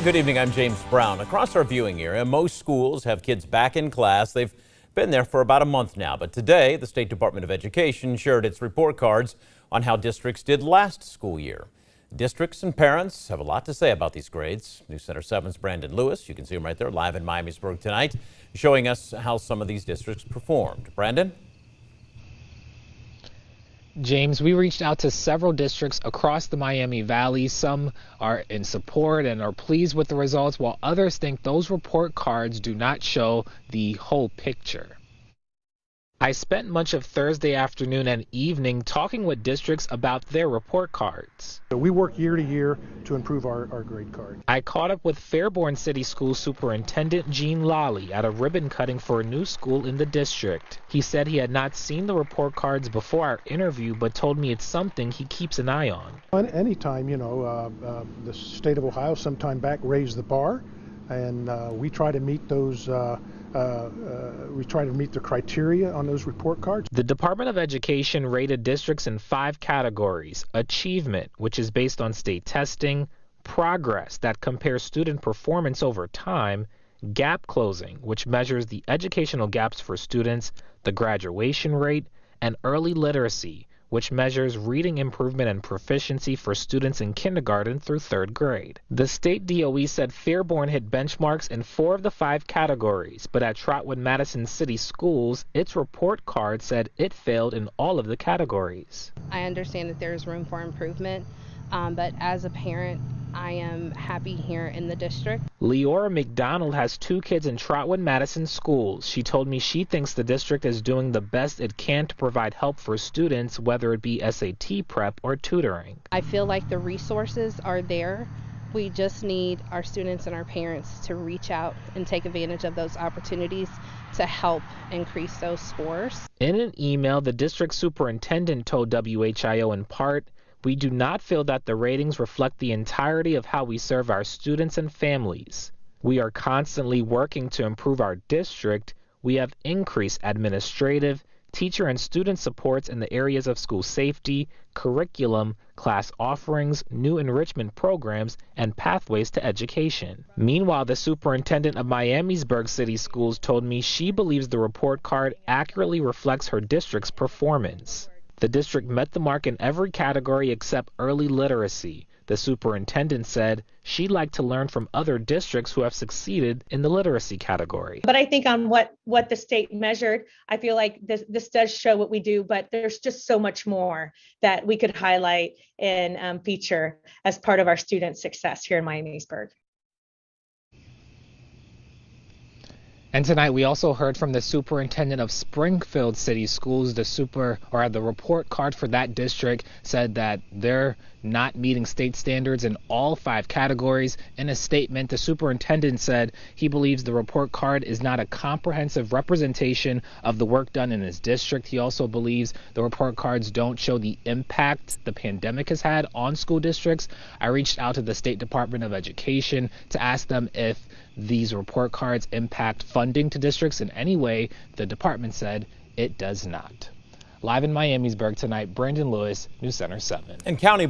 Good evening, I'm James Brown. Across our viewing area, most schools have kids back in class. They've been there for about a month now, but today the State Department of Education shared its report cards on how districts did last school year. Districts and parents have a lot to say about these grades. News Center 7's Brandon Lewis, you can see him right there live in Miamisburg tonight, showing us how some of these districts performed. Brandon? James, we reached out to several districts across the Miami Valley. Some are in support and are pleased with the results, while others think those report cards do not show the whole picture. I spent much of Thursday afternoon and evening talking with districts about their report cards. We work year to year to improve our grade card. I caught up with Fairborn City School Superintendent Gene Lally at a ribbon cutting for a new school in the district. He said he had not seen the report cards before our interview, but told me it's something he keeps an eye on. Anytime, the state of Ohio sometime back raised the bar, and we try to meet those the criteria on those report cards. The Department of Education rated districts in 5 categories: achievement, which is based on state testing; progress, that compares student performance over time; gap closing, which measures the educational gaps for students; the graduation rate; and early literacy, which measures reading improvement and proficiency for students in kindergarten through 3rd grade. The state DOE said Fairborn hit benchmarks in 4 of the 5 categories, but at Trotwood-Madison City Schools, its report card said it failed in all of the categories. I understand that there's room for improvement, but as a parent, I am happy here in the district. Leora McDonald has 2 kids in Trotwood-Madison schools. She told me she thinks the district is doing the best it can to provide help for students, whether it be SAT prep or tutoring. I feel like the resources are there. We just need our students and our parents to reach out and take advantage of those opportunities to help increase those scores. In an email, the district superintendent told WHIO in part, "We do not feel that the ratings reflect the entirety of how we serve our students and families. We are constantly working to improve our district. We have increased administrative, teacher and student supports in the areas of school safety, curriculum, class offerings, new enrichment programs, and pathways to education." Meanwhile, the superintendent of Miamisburg City Schools told me she believes the report card accurately reflects her district's performance. The district met the mark in every category except early literacy. The superintendent said she'd like to learn from other districts who have succeeded in the literacy category. But I think on what the state measured, I feel like this does show what we do, but there's just so much more that we could highlight and feature as part of our student success here in Miamisburg. And tonight we also heard from the superintendent of Springfield City Schools. The report card for that district said that they're not meeting state standards in all 5 categories. In a statement, the superintendent said he believes the report card is not a comprehensive representation of the work done in his district. He also believes the report cards don't show the impact the pandemic has had on school districts. I reached out to the State Department of Education to ask them if these report cards impact funding to districts in any way. The department said it does not. Live in Miamisburg tonight, Brandon Lewis, News Center 7. And county